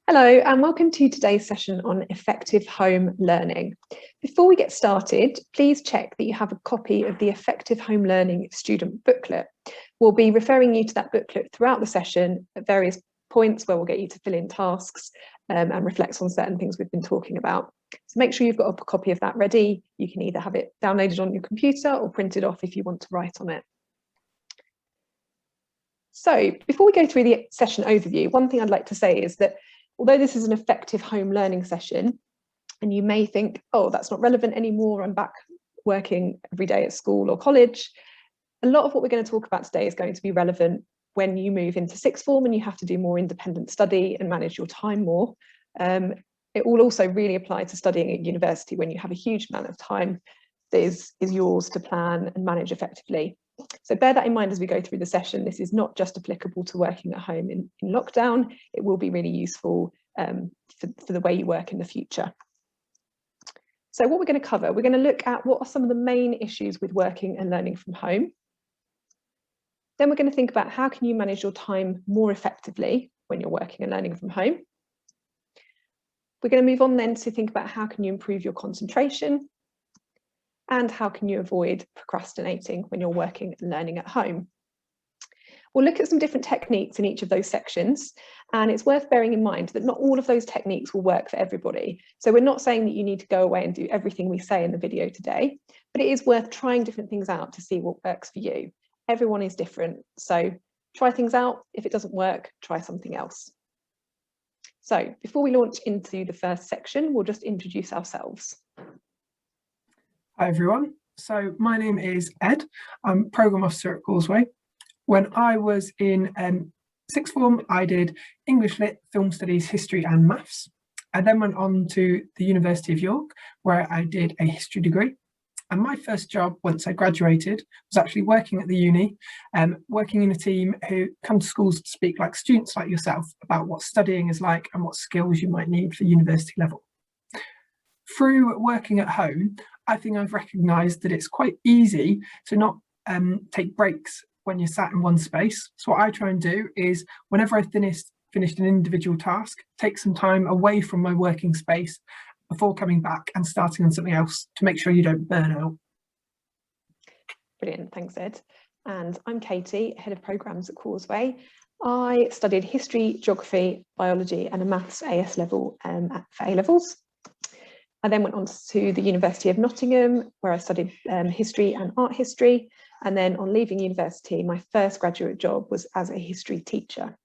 Hello and welcome to today's session on effective home learning. Before we get started, please check that you have a copy of the Effective Home Learning student booklet. We'll be referring you to that booklet throughout the session at various points where we'll get you to fill in tasks and reflect on certain things we've been talking about. So make sure you've got a copy of that ready. You can either have it downloaded on your computer or printed off if you want to write on it. So before we go through the session overview, one thing I'd like to say is that although this is an effective home learning session, and you may think, oh, that's not relevant anymore, I'm back working every day at school or college, a lot of what we're going to talk about today is going to be relevant when you move into sixth form and you have to do more independent study and manage your time more. It will also really apply to studying at university when you have a huge amount of time that is yours to plan and manage effectively. So bear that in mind as we go through the session. This is not just applicable to working at home in lockdown. It will be really useful for the way you work in the future. So what we're going to cover, we're going to look at what are some of the main issues with working and learning from home. Then we're going to think about how can you manage your time more effectively when you're working and learning from home. We're going to move on then to think about how can you improve your concentration and how can you avoid procrastinating when you're working and learning at home. We'll look at some different techniques in each of those sections, and it's worth bearing in mind that not all of those techniques will work for everybody. So we're not saying that you need to go away and do everything we say in the video today, but it is worth trying different things out to see what works for you. Everyone is different, so try things out. If it doesn't work, try something else. So before we launch into the first section, we'll just introduce ourselves. Hi everyone, so my name is Ed, I'm Programme Officer at Causeway. When I was in sixth form, I did English Lit, Film Studies, History and Maths. I then went on to the University of York, where I did a history degree. And my first job, once I graduated, was actually working at the uni, working in a team who come to schools to speak like students like yourself about what studying is like and what skills you might need for university level. Through working at home, I think I've recognised that it's quite easy to not take breaks when you're sat in one space. So what I try and do is whenever I've finished an individual task, take some time away from my working space before coming back and starting on something else to make sure you don't burn out. Brilliant, thanks Ed. And I'm Katie, Head of Programmes at Causeway. I studied history, geography, biology and a maths AS level for A-levels. I then went on to the University of Nottingham, where I studied history and art history. And then on leaving university, my first graduate job was as a history teacher.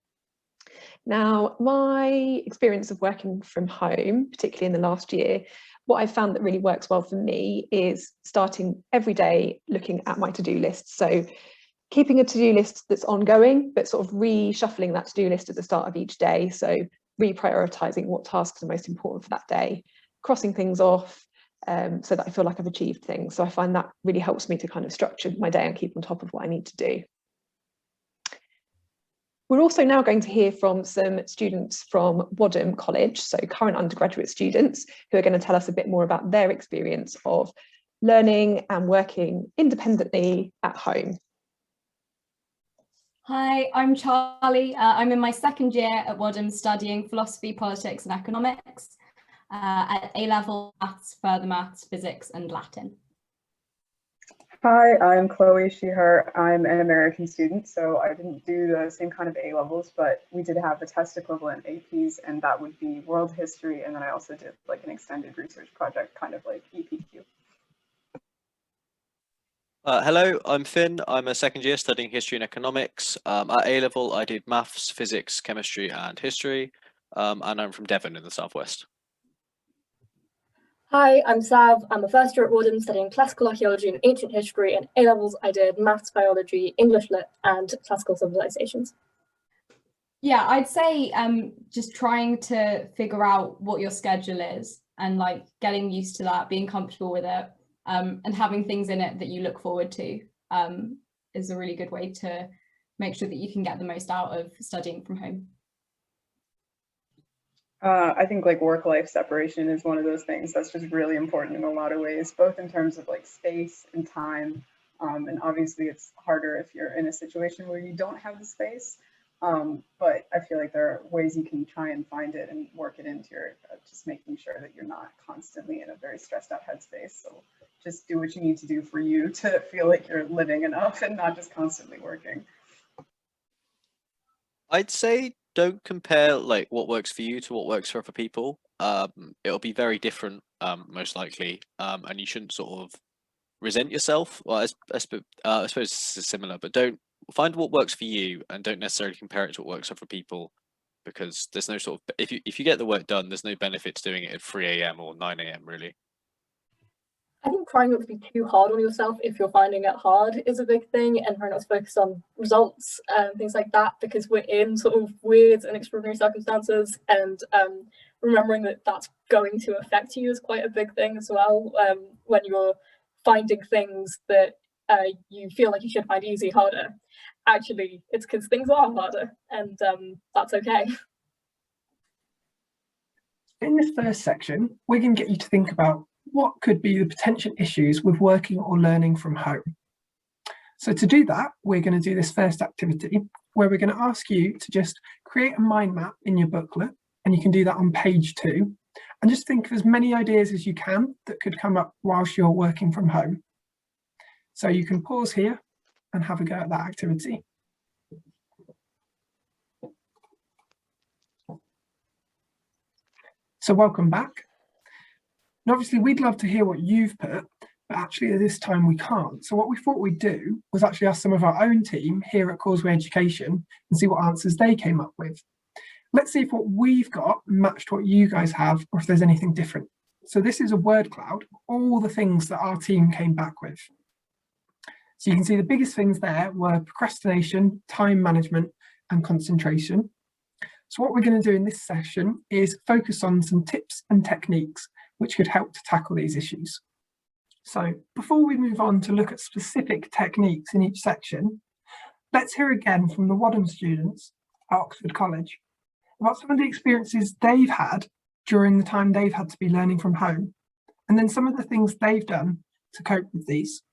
Now, my experience of working from home, particularly in the last year, what I've found that really works well for me is starting every day looking at my to-do list. So keeping a to-do list that's ongoing, but sort of reshuffling that to-do list at the start of each day. So reprioritising what tasks are most important for that day, crossing things off so that I feel like I've achieved things. So I find that really helps me to kind of structure my day and keep on top of what I need to do. We're also now going to hear from some students from Wadham College, so current undergraduate students, who are going to tell us a bit more about their experience of learning and working independently at home. Hi, I'm Charlie. I'm in my second year at Wadham studying philosophy, politics and economics. At A-level maths, further maths, physics and Latin. Hi, I'm Chloe, she, her. I'm an American student, so I didn't do the same kind of A-levels, but we did have the test equivalent APs, and that would be world history, and then I also did like an extended research project, kind of like EPQ. Hello, I'm Finn. I'm a second year studying history and economics. At A-level, I did maths, physics, chemistry and history, and I'm from Devon in the southwest. Hi, I'm Sav. I'm a first year at Wadham studying classical archaeology and ancient history, and A-levels I did maths, biology, English lit and classical civilizations. Yeah, I'd say just trying to figure out what your schedule is and like getting used to that, being comfortable with it, and having things in it that you look forward to is a really good way to make sure that you can get the most out of studying from home. I think like work-life separation is one of those things that's just really important in a lot of ways, both in terms of like space and time. And obviously it's harder if you're in a situation where you don't have the space. But I feel like there are ways you can try and find it and work it into your, just making sure that you're not constantly in a very stressed out headspace. So just do what you need to do for you to feel like you're living enough and not just constantly working. I'd say don't compare like what works for you to what works for other people. It'll be very different, most likely, and you shouldn't sort of resent yourself. Well, I suppose it's similar, but don't find what works for you and don't necessarily compare it to what works for other people, because there's no sort of if you get the work done, there's no benefit to doing it at 3 a.m. or 9 a.m. really. I think trying not to be too hard on yourself if you're finding it hard is a big thing, and trying not to focus on results and things like that, because we're in sort of weird and extraordinary circumstances, and remembering that that's going to affect you is quite a big thing as well, when you're finding things that you feel like you should find easy harder. Actually, it's because things are harder, and that's okay. In this first section, we're going to get you to think about what could be the potential issues with working or learning from home. So to do that, we're going to do this first activity where we're going to ask you to just create a mind map in your booklet, and you can do that on page 2, and just think of as many ideas as you can that could come up whilst you're working from home. So you can pause here and have a go at that activity. So welcome back. And obviously we'd love to hear what you've put, but actually at this time we can't. So what we thought we'd do was actually ask some of our own team here at Causeway Education and see what answers they came up with. Let's see if what we've got matched what you guys have, or if there's anything different. So this is a word cloud, all the things that our team came back with. So you can see the biggest things there were procrastination, time management, and concentration. So what we're going to do in this session is focus on some tips and techniques which could help to tackle these issues. So before we move on to look at specific techniques in each section, let's hear again from the Wadham students at Oxford College about some of the experiences they've had during the time they've had to be learning from home, and then some of the things they've done to cope with these.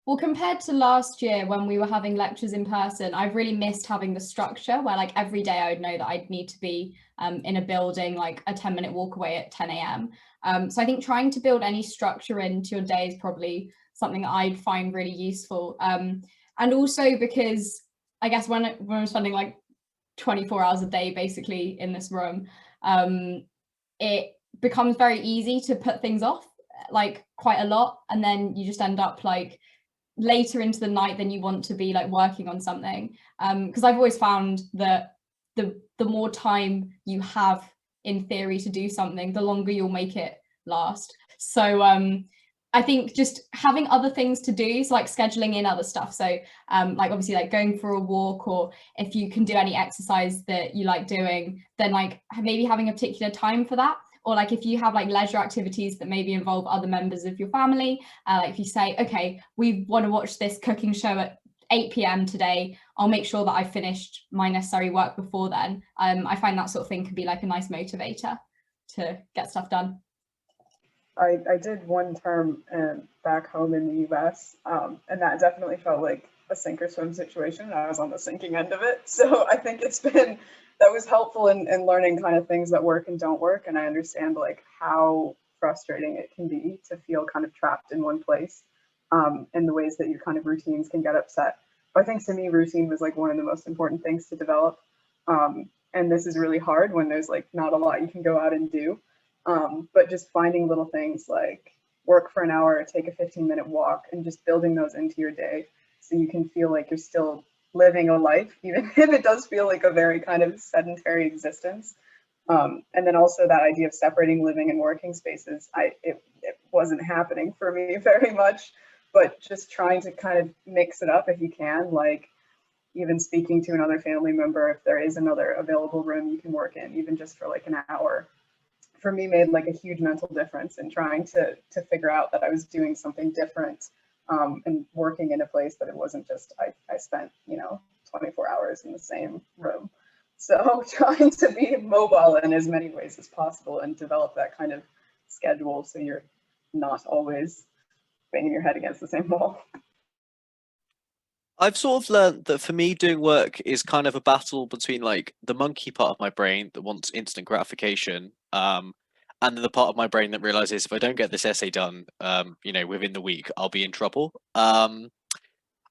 Well, compared to last year when we were having lectures in person, I've really missed having the structure where like every day I would know that I'd need to be in a building like a 10-minute walk away at 10 a.m. So I think trying to build any structure into your day is probably something that I'd find really useful. And also because I guess when I'm spending like 24 hours a day basically in this room, it becomes very easy to put things off like quite a lot, and then you just end up like later into the night than you want to be like working on something, because I've always found that the more time you have in theory to do something, the longer you'll make it last. So I think just having other things to do, so like scheduling in other stuff, so like obviously like going for a walk, or if you can do any exercise that you like doing, then like maybe having a particular time for that. Or like if you have like leisure activities that maybe involve other members of your family, like if you say, okay, we want to watch this cooking show at 8 p.m. today, I'll make sure that I've finished my necessary work before then. I find that sort of thing can be like a nice motivator to get stuff done. I did one term back home in the US, and that definitely felt like a sink or swim situation. I was on the sinking end of it. So I think that was helpful in learning kind of things that work and don't work. And I understand like how frustrating it can be to feel kind of trapped in one place, and the ways that your kind of routines can get upset. But I think to me, routine was like one of the most important things to develop. And this is really hard when there's like not a lot you can go out and do. But just finding little things like work for an hour, take a 15-minute walk, and just building those into your day so you can feel like you're still living a life, even if it does feel like a very kind of sedentary existence. And then also that idea of separating living and working spaces, it wasn't happening for me very much, but just trying to kind of mix it up if you can, like even speaking to another family member if there is another available room you can work in, even just for like an hour, for me made like a huge mental difference in trying to figure out that I was doing something different, and working in a place that it wasn't just I spent 24 hours in the same room. So trying to be mobile in as many ways as possible and develop that kind of schedule so you're not always banging your head against the same wall. I've sort of learned that for me, doing work is kind of a battle between like the monkey part of my brain that wants instant gratification, and the part of my brain that realizes if I don't get this essay done, within the week, I'll be in trouble.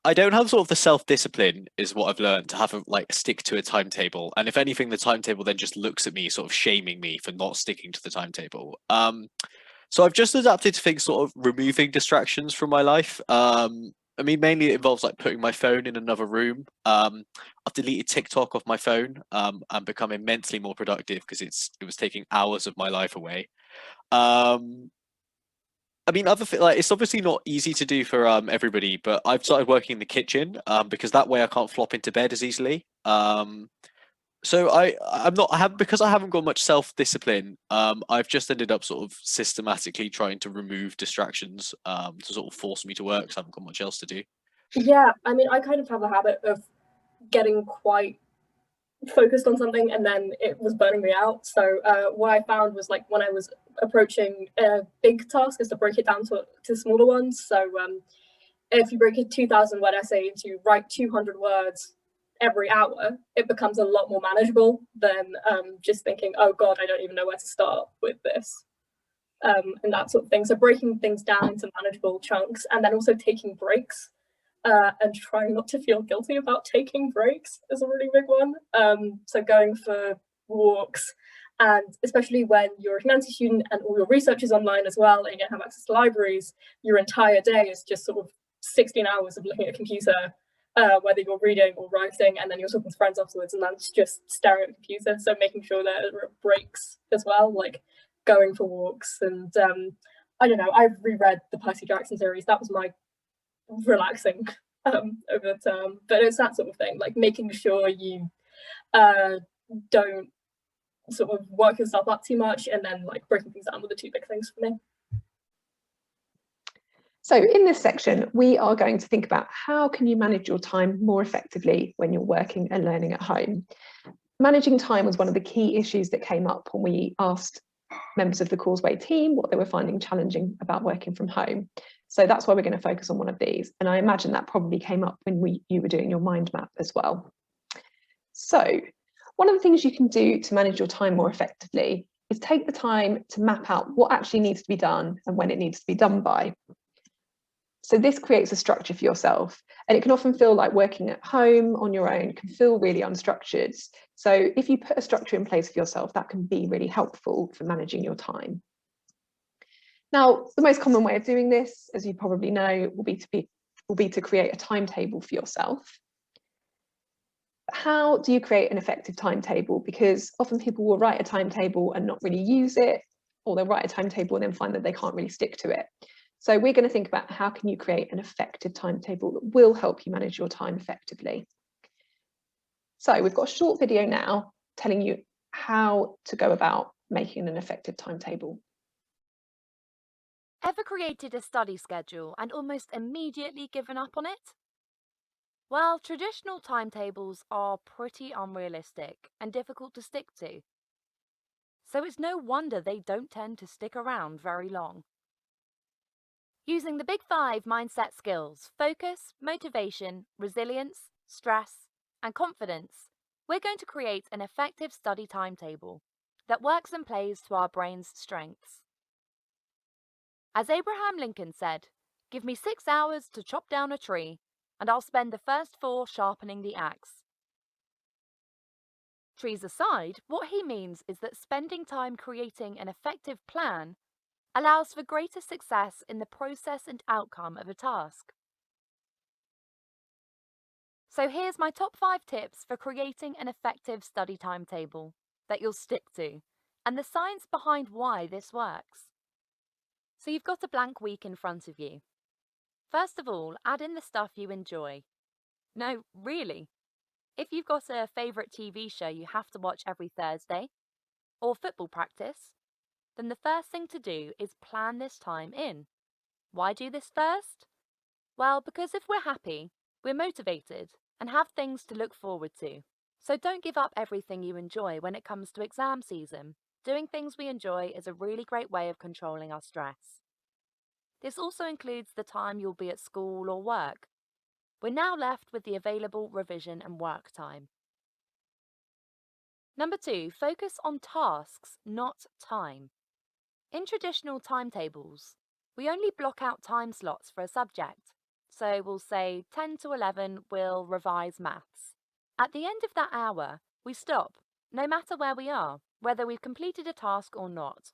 I don't have sort of the self-discipline, is what I've learned, to have stick to a timetable. And if anything, the timetable then just looks at me, sort of shaming me for not sticking to the timetable. So I've just adapted to things sort of removing distractions from my life. I mean, mainly it involves like putting my phone in another room. I've deleted TikTok off my phone, and become immensely more productive because it was taking hours of my life away. Um, I mean, it's obviously not easy to do for everybody, but I've started working in the kitchen because that way I can't flop into bed as easily. So I'm not I have because I haven't got much self-discipline. I've just ended up sort of systematically trying to remove distractions to sort of force me to work because I haven't got much else to do. Yeah, I mean, I kind of have a habit of getting quite focused on something and then it was burning me out. So what I found was like when I was approaching a big task is to break it down to smaller ones. So if you break a 2,000 word essay into write 200 words every hour, it becomes a lot more manageable than just thinking, oh God, I don't even know where to start with this. And that sort of thing. So breaking things down into manageable chunks and then also taking breaks and trying not to feel guilty about taking breaks is a really big one. So going for walks, and especially when you're a humanities student and all your research is online as well and you don't have access to libraries, your entire day is just sort of 16 hours of looking at a computer, whether you're reading or writing, and then you're talking to friends afterwards, and that's just staring at the computer. So making sure there are breaks as well, like going for walks. And I don't know, I've reread the Percy Jackson series. That was my relaxing over the term. But it's that sort of thing, like making sure you don't sort of work yourself up too much, and then like breaking things down were the two big things for me. So in this section, we are going to think about how can you manage your time more effectively when you're working and learning at home. Managing time was one of the key issues that came up when we asked members of the Causeway team what they were finding challenging about working from home. So that's why we're going to focus on one of these. And I imagine that probably came up when you were doing your mind map as well. So one of the things you can do to manage your time more effectively is take the time to map out what actually needs to be done and when it needs to be done by. So this creates a structure for yourself, and it can often feel like working at home on your own can feel really unstructured. So if you put a structure in place for yourself, that can be really helpful for managing your time. Now, the most common way of doing this, as you probably know, will be to create a timetable for yourself. How do you create an effective timetable? Because often people will write a timetable and not really use it, or they'll write a timetable and then find that they can't really stick to it. So we're going to think about how can you create an effective timetable that will help you manage your time effectively. So we've got a short video now telling you how to go about making an effective timetable. Ever created a study schedule and almost immediately given up on it? Well, traditional timetables are pretty unrealistic and difficult to stick to. So it's no wonder they don't tend to stick around very long. Using the Big 5 mindset skills, focus, motivation, resilience, stress, and confidence, we're going to create an effective study timetable that works and plays to our brain's strengths. As Abraham Lincoln said, "Give me 6 hours to chop down a tree, and I'll spend the first 4 sharpening the axe." Trees aside, what he means is that spending time creating an effective plan allows for greater success in the process and outcome of a task. So here's my top 5 tips for creating an effective study timetable that you'll stick to, and the science behind why this works. So you've got a blank week in front of you. First of all, add in the stuff you enjoy. No, really. If you've got a favourite TV show you have to watch every Thursday, or football practice, then the first thing to do is plan this time in. Why do this first? Well, because if we're happy, we're motivated and have things to look forward to. So don't give up everything you enjoy when it comes to exam season. Doing things we enjoy is a really great way of controlling our stress. This also includes the time you'll be at school or work. We're now left with the available revision and work time. Number 2, focus on tasks, not time. In traditional timetables, we only block out time slots for a subject. So we'll say 10 to 11 we'll revise maths. At the end of that hour, we stop, no matter where we are, whether we've completed a task or not.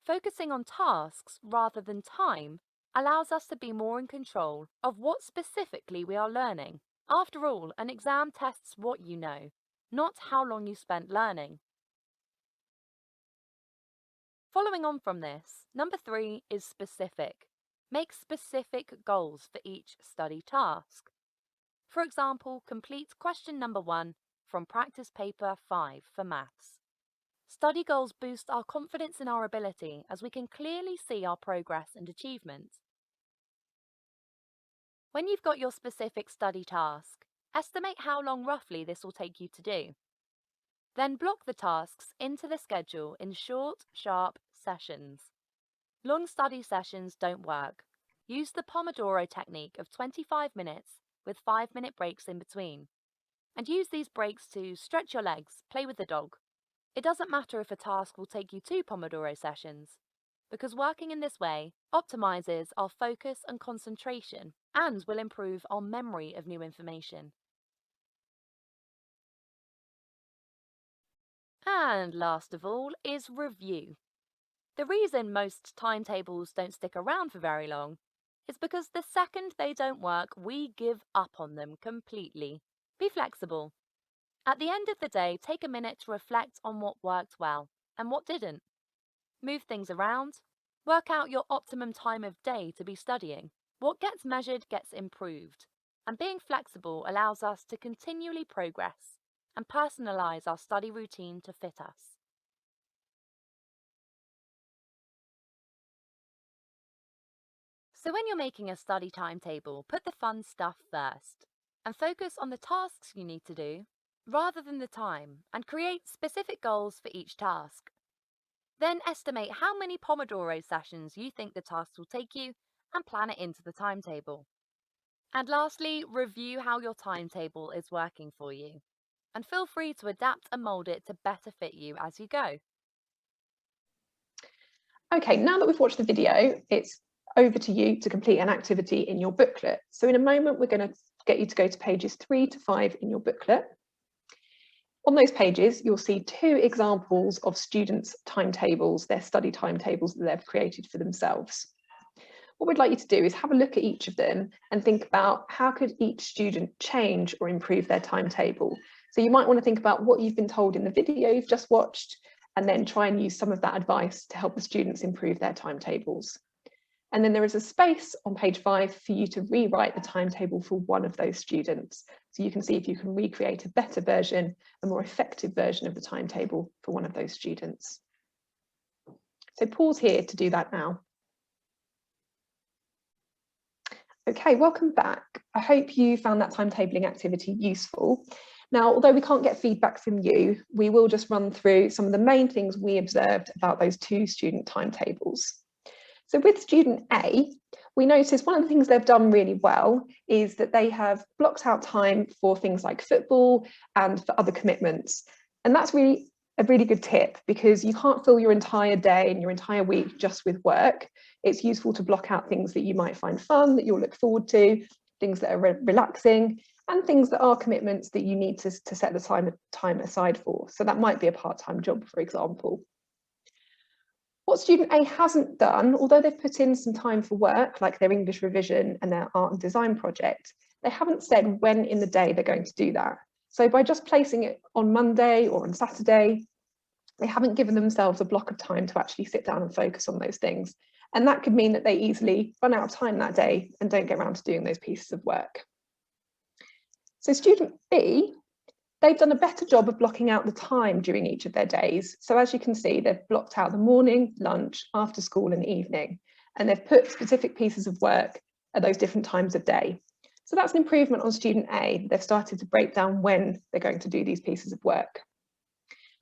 Focusing on tasks rather than time allows us to be more in control of what specifically we are learning. After all, an exam tests what you know, not how long you spent learning. Following on from this, number 3 is specific. Make specific goals for each study task. For example, complete question number 1 from practice paper 5 for maths. Study goals boost our confidence in our ability as we can clearly see our progress and achievement. When you've got your specific study task, estimate how long roughly this will take you to do. Then block the tasks into the schedule in short, sharp sessions. Long study sessions don't work. Use the Pomodoro technique of 25 minutes with 5-minute breaks in between. And use these breaks to stretch your legs, play with the dog. It doesn't matter if a task will take you 2 Pomodoro sessions, because working in this way optimizes our focus and concentration and will improve our memory of new information. And last of all is review. The reason most timetables don't stick around for very long is because the second they don't work, we give up on them completely. Be flexible. At the end of the day, take a minute to reflect on what worked well and what didn't. Move things around. Work out your optimum time of day to be studying. What gets measured gets improved. And being flexible allows us to continually progress and personalize our study routine to fit us. So when you're making a study timetable, put the fun stuff first and focus on the tasks you need to do rather than the time, and create specific goals for each task. Then estimate how many Pomodoro sessions you think the tasks will take you and plan it into the timetable. And lastly, review how your timetable is working for you. And feel free to adapt and mould it to better fit you as you go. Okay, now that we've watched the video, it's over to you to complete an activity in your booklet. So in a moment, we're going to get you to go to pages 3 to 5 in your booklet. On those pages, you'll see 2 examples of students' timetables, their study timetables that they've created for themselves. What we'd like you to do is have a look at each of them and think about how could each student change or improve their timetable. So you might want to think about what you've been told in the video you've just watched, and then try and use some of that advice to help the students improve their timetables. And then there is a space on page 5 for you to rewrite the timetable for one of those students. So you can see if you can recreate a better version, a more effective version of the timetable for one of those students. So pause here to do that now. Okay, welcome back. I hope you found that timetabling activity useful. Now, although we can't get feedback from you, we will just run through some of the main things we observed about those 2 student timetables. So with student A, we noticed one of the things they've done really well is that they have blocked out time for things like football and for other commitments. And that's really a really good tip, because you can't fill your entire day and your entire week just with work. It's useful to block out things that you might find fun, that you'll look forward to, things that are relaxing, and things that are commitments that you need to set the time aside for. So that might be a part-time job, for example. What student A hasn't done, although they've put in some time for work, like their English revision and their art and design project, they haven't said when in the day they're going to do that. So by just placing it on Monday or on Saturday, they haven't given themselves a block of time to actually sit down and focus on those things. And that could mean that they easily run out of time that day and don't get around to doing those pieces of work. So student B, they've done a better job of blocking out the time during each of their days. So as you can see, they've blocked out the morning, lunch, after school and evening, and they've put specific pieces of work at those different times of day. So that's an improvement on student A. They've started to break down when they're going to do these pieces of work.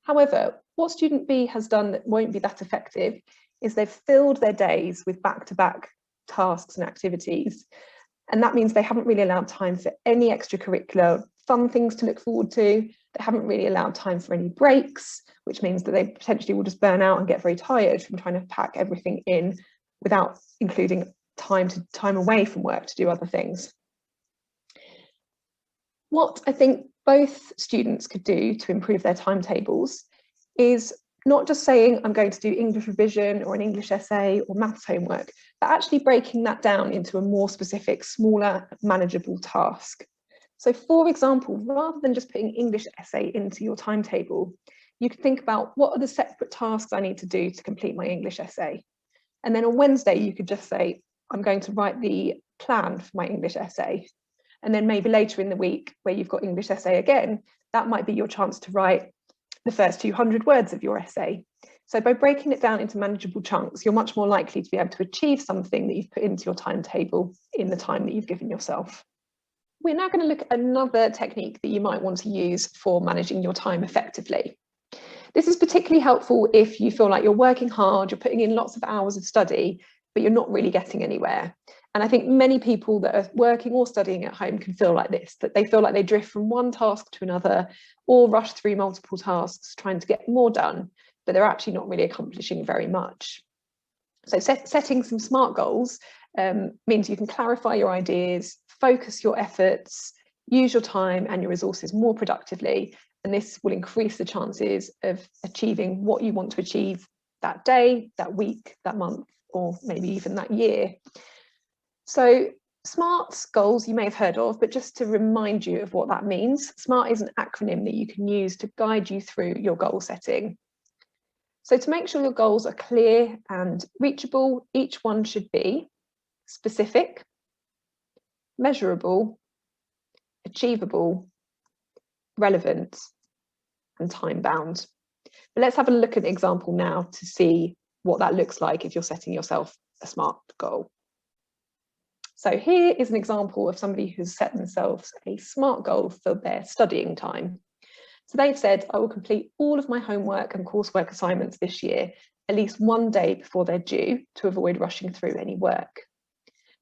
However, what student B has done that won't be that effective is they've filled their days with back-to-back tasks and activities. And that means they haven't really allowed time for any extracurricular fun things to look forward to. They haven't really allowed time for any breaks, which means that they potentially will just burn out and get very tired from trying to pack everything in without including time away from work to do other things. What I think both students could do to improve their timetables is not just saying I'm going to do English revision or an English essay or maths homework, but actually breaking that down into a more specific, smaller, manageable task. So for example, rather than just putting English essay into your timetable, you can think about what are the separate tasks I need to do to complete my English essay. And then on Wednesday, you could just say, I'm going to write the plan for my English essay. And then maybe later in the week where you've got English essay again, that might be your chance to write the first 200 words of your essay. So by breaking it down into manageable chunks, you're much more likely to be able to achieve something that you've put into your timetable in the time that you've given yourself. We're now going to look at another technique that you might want to use for managing your time effectively. This is particularly helpful if you feel like you're working hard, you're putting in lots of hours of study, but you're not really getting anywhere. And I think many people that are working or studying at home can feel like this, that they feel like they drift from one task to another or rush through multiple tasks trying to get more done, but they're actually not really accomplishing very much. So setting some SMART goals means you can clarify your ideas, focus your efforts, use your time and your resources more productively, and this will increase the chances of achieving what you want to achieve that day, that week, that month, or maybe even that year. So SMART goals you may have heard of, but just to remind you of what that means, SMART is an acronym that you can use to guide you through your goal setting. So to make sure your goals are clear and reachable, each one should be specific, measurable, achievable, relevant, and time-bound. But let's have a look at an example now to see what that looks like if you're setting yourself a SMART goal. So here is an example of somebody who's set themselves a SMART goal for their studying time. So they've said, I will complete all of my homework and coursework assignments this year, at least one day before they're due, to avoid rushing through any work.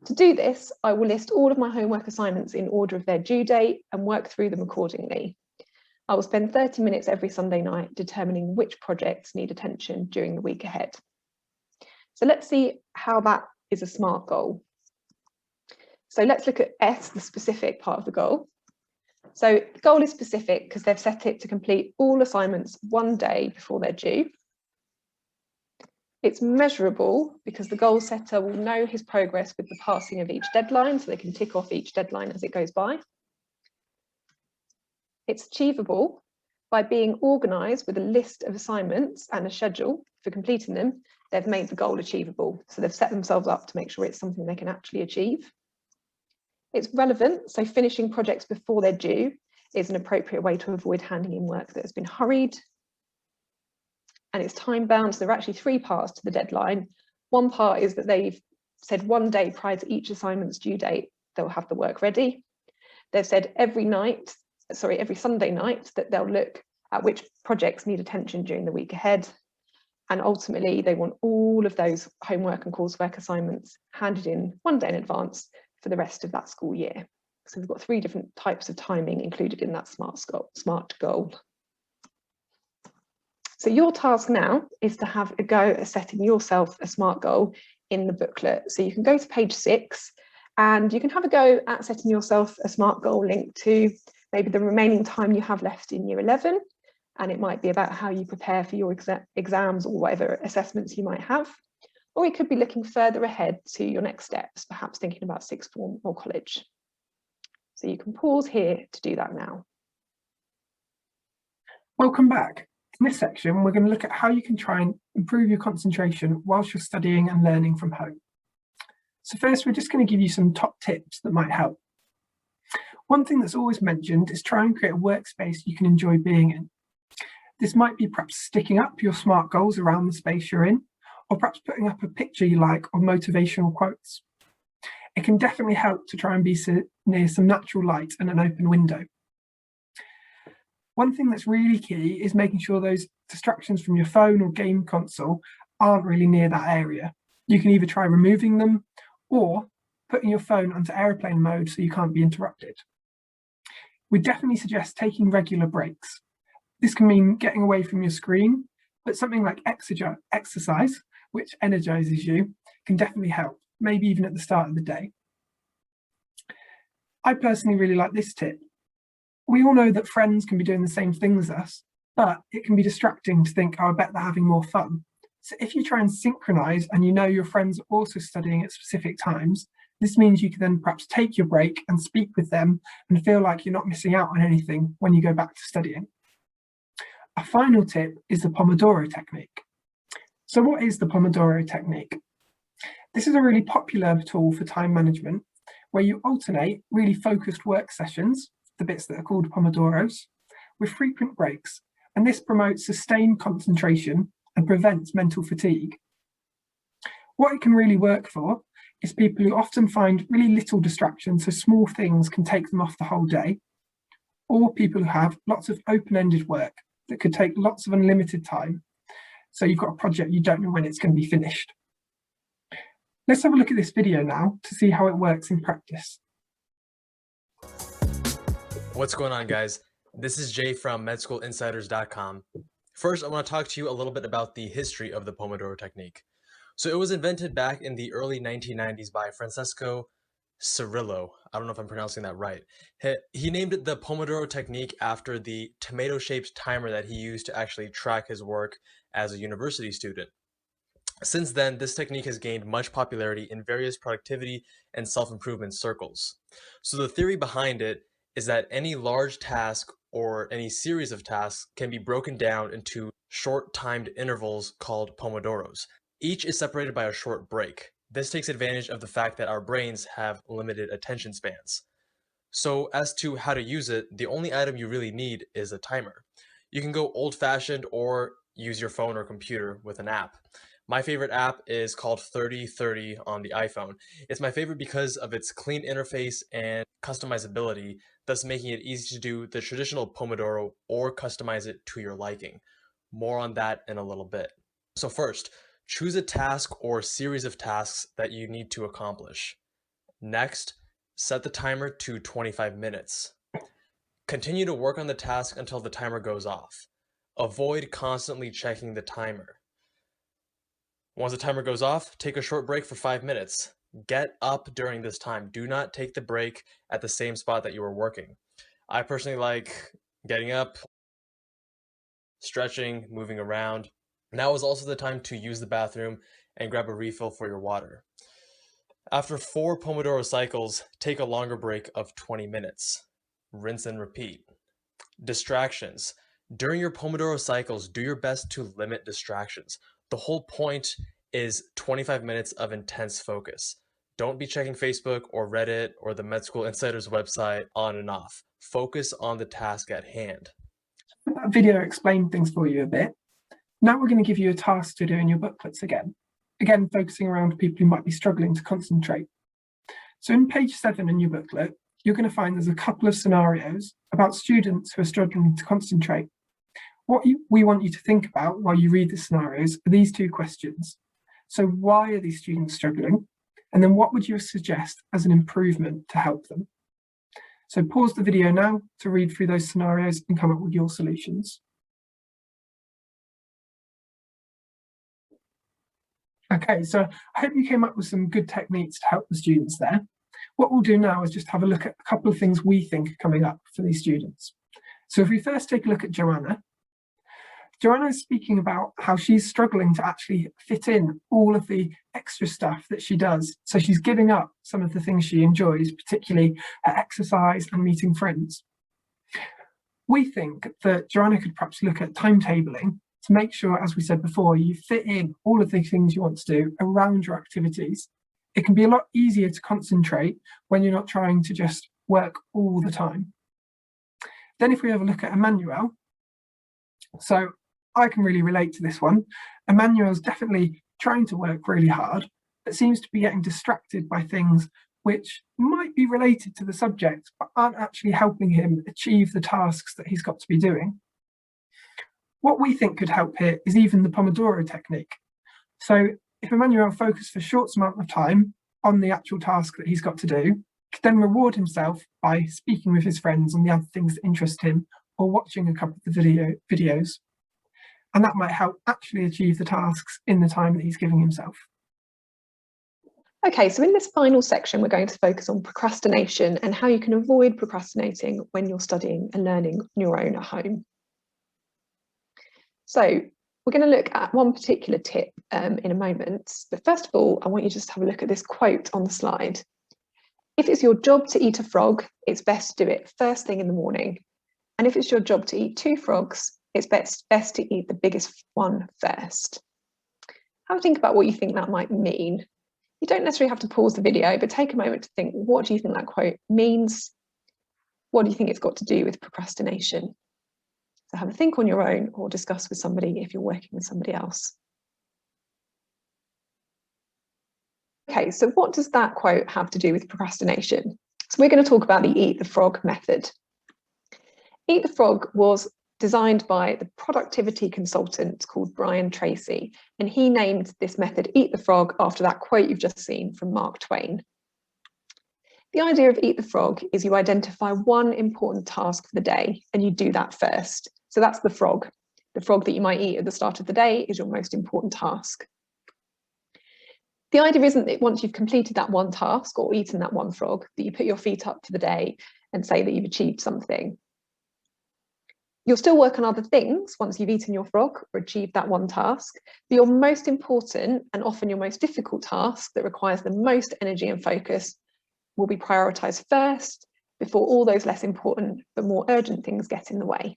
To do this, I will list all of my homework assignments in order of their due date and work through them accordingly. I will spend 30 minutes every Sunday night determining which projects need attention during the week ahead. So let's see how that is a SMART goal. So let's look at S, the specific part of the goal. So the goal is specific because they've set it to complete all assignments one day before they're due. It's measurable because the goal setter will know his progress with the passing of each deadline, so they can tick off each deadline as it goes by. It's achievable by being organised with a list of assignments and a schedule for completing them. They've made the goal achievable, so they've set themselves up to make sure it's something they can actually achieve. It's relevant, so finishing projects before they're due is an appropriate way to avoid handing in work that has been hurried. And it's time bound, so there are actually three parts to the deadline. One part is that they've said one day prior to each assignment's due date, they'll have the work ready. They've said every Sunday night that they'll look at which projects need attention during the week ahead. And ultimately, they want all of those homework and coursework assignments handed in one day in advance for the rest of that school year. So we've got three different types of timing included in that SMART goal. So your task now is to have a go at setting yourself a SMART goal in the booklet. So you can go to page 6 and you can have a go at setting yourself a SMART goal linked to maybe the remaining time you have left in year 11. And it might be about how you prepare for your exams or whatever assessments you might have. Or it could be looking further ahead to your next steps, perhaps thinking about sixth form or college. So you can pause here to do that now. Welcome back. In this section, we're going to look at how you can try and improve your concentration whilst you're studying and learning from home. So first, we're just going to give you some top tips that might help. One thing that's always mentioned is try and create a workspace you can enjoy being in. This might be perhaps sticking up your SMART goals around the space you're in, or perhaps putting up a picture you like or motivational quotes. It can definitely help to try and be near some natural light and an open window. One thing that's really key is making sure those distractions from your phone or game console aren't really near that area. You can either try removing them or putting your phone onto airplane mode so you can't be interrupted. We definitely suggest taking regular breaks. This can mean getting away from your screen, but something like exercise, which energizes you, can definitely help, maybe even at the start of the day. I personally really like this tip. We all know that friends can be doing the same thing as us, but it can be distracting to think, oh, I bet they're having more fun. So if you try and synchronize and you know your friends are also studying at specific times, this means you can then perhaps take your break and speak with them and feel like you're not missing out on anything when you go back to studying. A final tip is the Pomodoro technique. So what is the Pomodoro technique? This is a really popular tool for time management where you alternate really focused work sessions, the bits that are called Pomodoros, with frequent breaks. And this promotes sustained concentration and prevents mental fatigue. What it can really work for is people who often find really little distractions, so small things can take them off the whole day, or people who have lots of open-ended work that could take lots of unlimited time. So you've got a project you don't know when it's going to be finished. Let's have a look at this video now to see how it works in practice. What's going on, guys? This is Jay from medschoolinsiders.com. First, I want to talk to you a little bit about the history of the Pomodoro technique. So it was invented back in the early 1990s by Francesco Cirillo. I don't know if I'm pronouncing that right. He named it the Pomodoro technique after the tomato-shaped timer that he used to actually track his work as a university student. Since then, this technique has gained much popularity in various productivity and self-improvement circles. So the theory behind it is that any large task or any series of tasks can be broken down into short timed intervals called pomodoros. Each is separated by a short break. This takes advantage of the fact that our brains have limited attention spans. So as to how to use it, the only item you really need is a timer. You can go old-fashioned or use your phone or computer with an app. My favorite app is called 3030 on the iPhone. It's my favorite because of its clean interface and customizability, thus making it easy to do the traditional Pomodoro or customize it to your liking. More on that in a little bit. So first, choose a task or series of tasks that you need to accomplish. Next, set the timer to 25 minutes. Continue to work on the task until the timer goes off. Avoid constantly checking the timer. Once the timer goes off, take a short break for 5 minutes. Get up during this time. Do not take the break at the same spot that you were working. I personally like getting up, stretching, moving around. Now is also the time to use the bathroom and grab a refill for your water. After 4 Pomodoro cycles, take a longer break of 20 minutes. Rinse and repeat. Distractions. During your Pomodoro cycles, do your best to limit distractions. The whole point is 25 minutes of intense focus. Don't be checking Facebook or Reddit or the Med School Insiders website on and off. Focus on the task at hand. That video explained things for you a bit. Now we're going to give you a task to do in your booklets again. Again, focusing around people who might be struggling to concentrate. So in page 7 in your booklet, you're going to find there's a couple of scenarios about students who are struggling to concentrate. What we want you to think about while you read the scenarios are these 2 questions. So why are these students struggling? And then what would you suggest as an improvement to help them? So pause the video now to read through those scenarios and come up with your solutions. Okay, so I hope you came up with some good techniques to help the students there. What we'll do now is just have a look at a couple of things we think are coming up for these students. So if we first take a look at Joanna. Joanna is speaking about how she's struggling to actually fit in all of the extra stuff that she does. So she's giving up some of the things she enjoys, particularly her exercise and meeting friends. We think that Joanna could perhaps look at timetabling to make sure, as we said before, you fit in all of the things you want to do around your activities. It can be a lot easier to concentrate when you're not trying to just work all the time. Then if we have a look at Emmanuel, so I can really relate to this one. Emmanuel's definitely trying to work really hard, but seems to be getting distracted by things which might be related to the subject, but aren't actually helping him achieve the tasks that he's got to be doing. What we think could help here is even the Pomodoro technique. So if Emmanuel focused for a short amount of time, on the actual task that he's got to do, could then reward himself by speaking with his friends on the other things that interest him, or watching a couple of the videos. And that might help actually achieve the tasks in the time that he's giving himself. Okay, so in this final section, we're going to focus on procrastination and how you can avoid procrastinating when you're studying and learning on your own at home. So we're going to look at one particular tip in a moment, but first of all, I want you just to have a look at this quote on the slide. If it's your job to eat a frog, it's best to do it first thing in the morning. And if it's your job to eat 2 frogs, it's best to eat the biggest one first. Have a think about what you think that might mean. You don't necessarily have to pause the video, but take a moment to think, what do you think that quote means? What do you think it's got to do with procrastination? So have a think on your own, or discuss with somebody if you're working with somebody else. Okay, so what does that quote have to do with procrastination? So we're going to talk about the Eat the Frog method. Eat the Frog was designed by the productivity consultant called Brian Tracy, and he named this method Eat the Frog after that quote you've just seen from Mark Twain. The idea of Eat the Frog is you identify one important task for the day and you do that first. So that's the frog. The frog that you might eat at the start of the day is your most important task. The idea isn't that once you've completed that one task or eaten that one frog, that you put your feet up for the day and say that you've achieved something. You'll still work on other things once you've eaten your frog or achieved that one task, but your most important and often your most difficult task that requires the most energy and focus will be prioritised first before all those less important but more urgent things get in the way.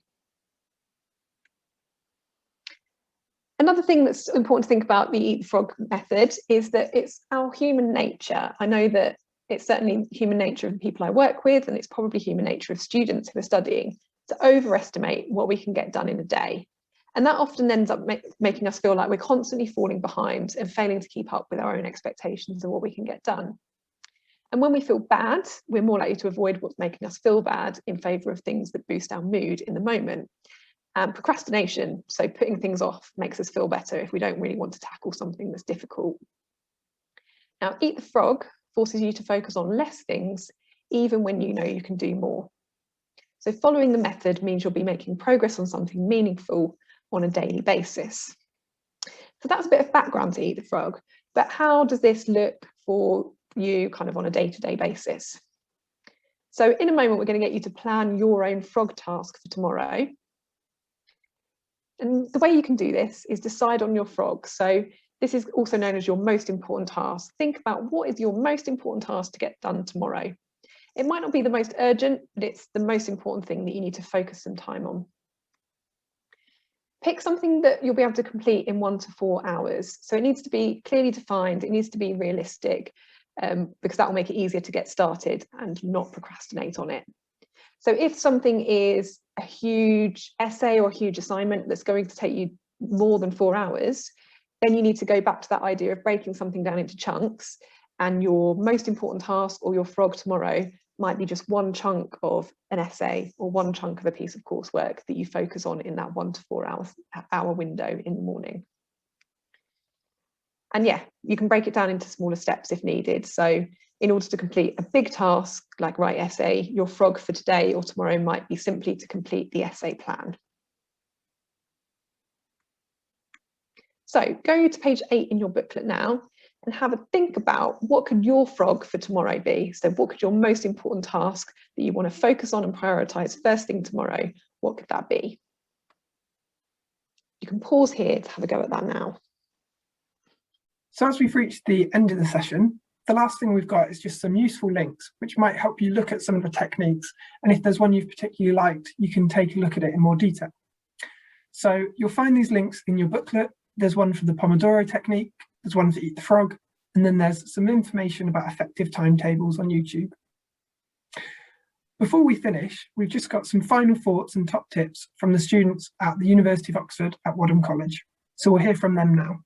Another thing that's important to think about the Eat the Frog method is that it's our human nature. I know that it's certainly human nature of the people I work with, and it's probably human nature of students who are studying, to overestimate what we can get done in a day. And that often ends up making us feel like we're constantly falling behind and failing to keep up with our own expectations of what we can get done. And when we feel bad, we're more likely to avoid what's making us feel bad in favour of things that boost our mood in the moment. And procrastination, so putting things off, makes us feel better if we don't really want to tackle something that's difficult. Now, Eat the Frog forces you to focus on less things, even when you know you can do more. So following the method means you'll be making progress on something meaningful on a daily basis. So that's a bit of background to Eat the Frog, but how does this look for you kind of on a day-to-day basis? So in a moment, we're going to get you to plan your own frog task for tomorrow. And the way you can do this is decide on your frog. So this is also known as your most important task. Think about what is your most important task to get done tomorrow. It might not be the most urgent, but it's the most important thing that you need to focus some time on. Pick something that you'll be able to complete in 1 to 4 hours. So it needs to be clearly defined, it needs to be realistic, because that will make it easier to get started and not procrastinate on it. So if something is a huge essay or a huge assignment that's going to take you more than 4 hours, then you need to go back to that idea of breaking something down into chunks, and your most important task or your frog tomorrow might be just one chunk of an essay or one chunk of a piece of coursework that you focus on in that 1 to 4 hour window in the morning. And yeah, you can break it down into smaller steps if needed. So in order to complete a big task like write essay, your frog for today or tomorrow might be simply to complete the essay plan. So go to page 8 in your booklet now and have a think about what could your frog for tomorrow be. So what could your most important task that you want to focus on and prioritise first thing tomorrow, what could that be? You can pause here to have a go at that now. So as we've reached the end of the session, the last thing we've got is just some useful links, which might help you look at some of the techniques. And if there's one you've particularly liked, you can take a look at it in more detail. So you'll find these links in your booklet. There's one for the Pomodoro technique, there's one for Eat the Frog, and then there's some information about effective timetables on YouTube. Before we finish, we've just got some final thoughts and top tips from the students at the University of Oxford at Wadham College. So we'll hear from them now.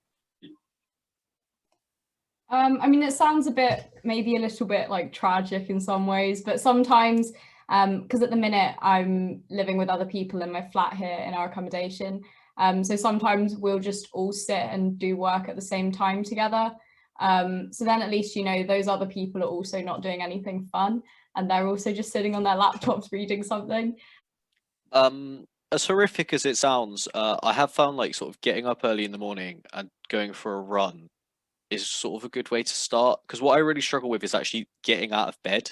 I mean, it sounds maybe a little bit like tragic in some ways, but sometimes, because at the minute I'm living with other people in my flat here in our accommodation, so sometimes we'll just all sit and do work at the same time together. So then at least, you know, those other people are also not doing anything fun, and they're also just sitting on their laptops reading something. As horrific as it sounds, I have found like sort of getting up early in the morning and going for a run is sort of a good way to start, because what I really struggle with is actually getting out of bed.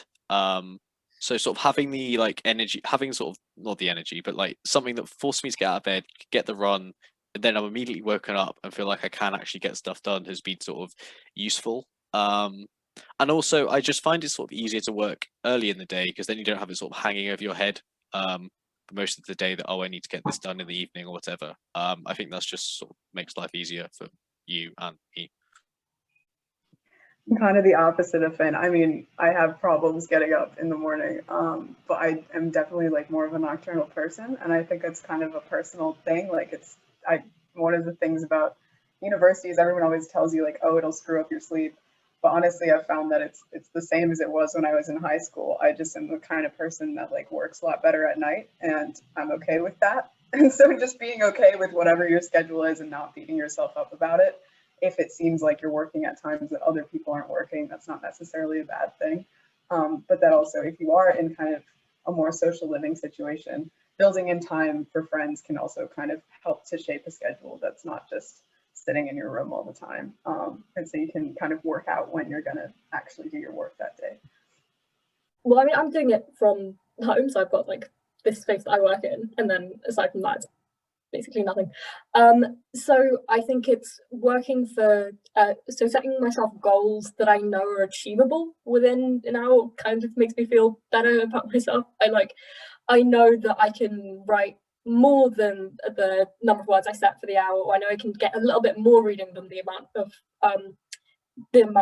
So sort of having the like energy, having sort of not the energy, but like something that forced me to get out of bed, get the run, and then I'm immediately woken up and feel like I can actually get stuff done has been sort of useful. And also I just find it sort of easier to work early in the day, because then you don't have it sort of hanging over your head for most of the day that, oh, I need to get this done in the evening or whatever. I think that's just sort of makes life easier for you and me. I'm kind of the opposite of Finn. I mean, I have problems getting up in the morning, but I am definitely like more of a nocturnal person, and I think it's kind of a personal thing. Like one of the things about university is everyone always tells you like, oh, it'll screw up your sleep. But honestly, I've found that it's the same as it was when I was in high school. I just am the kind of person that like works a lot better at night, and I'm okay with that. And so just being okay with whatever your schedule is and not beating yourself up about it. If it seems like you're working at times that other people aren't working, that's not necessarily a bad thing. But that also, if you are in kind of a more social living situation, building in time for friends can also kind of help to shape a schedule that's not just sitting in your room all the time. And so you can kind of work out when you're going to actually do your work that day. Well, I mean, I'm doing it from home, so I've got like this space that I work in, and then aside from that, it's basically nothing. So I think it's working for, so setting myself goals that I know are achievable within an hour kind of makes me feel better about myself. I know that I can write more than the number of words I set for the hour, or I know I can get a little bit more reading than the amount of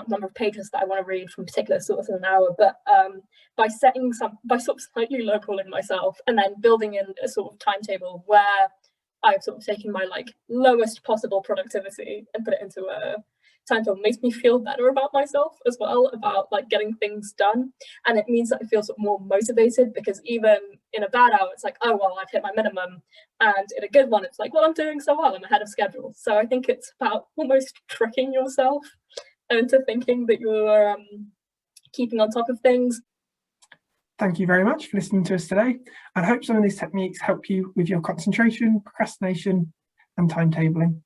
number of pages that I want to read from particular source in an hour. But by sort of slightly lowballing myself and then building in a sort of timetable where I've sort of taken my like lowest possible productivity and put it into a timetable, makes me feel better about myself as well, about like getting things done. And it means that I feel sort of more motivated, because even in a bad hour, it's like, oh, well, I've hit my minimum. And in a good one, it's like, well, I'm doing so well, I'm ahead of schedule. So I think it's about almost tricking yourself into thinking that you're keeping on top of things. Thank you very much for listening to us today. I hope some of these techniques help you with your concentration, procrastination, and timetabling.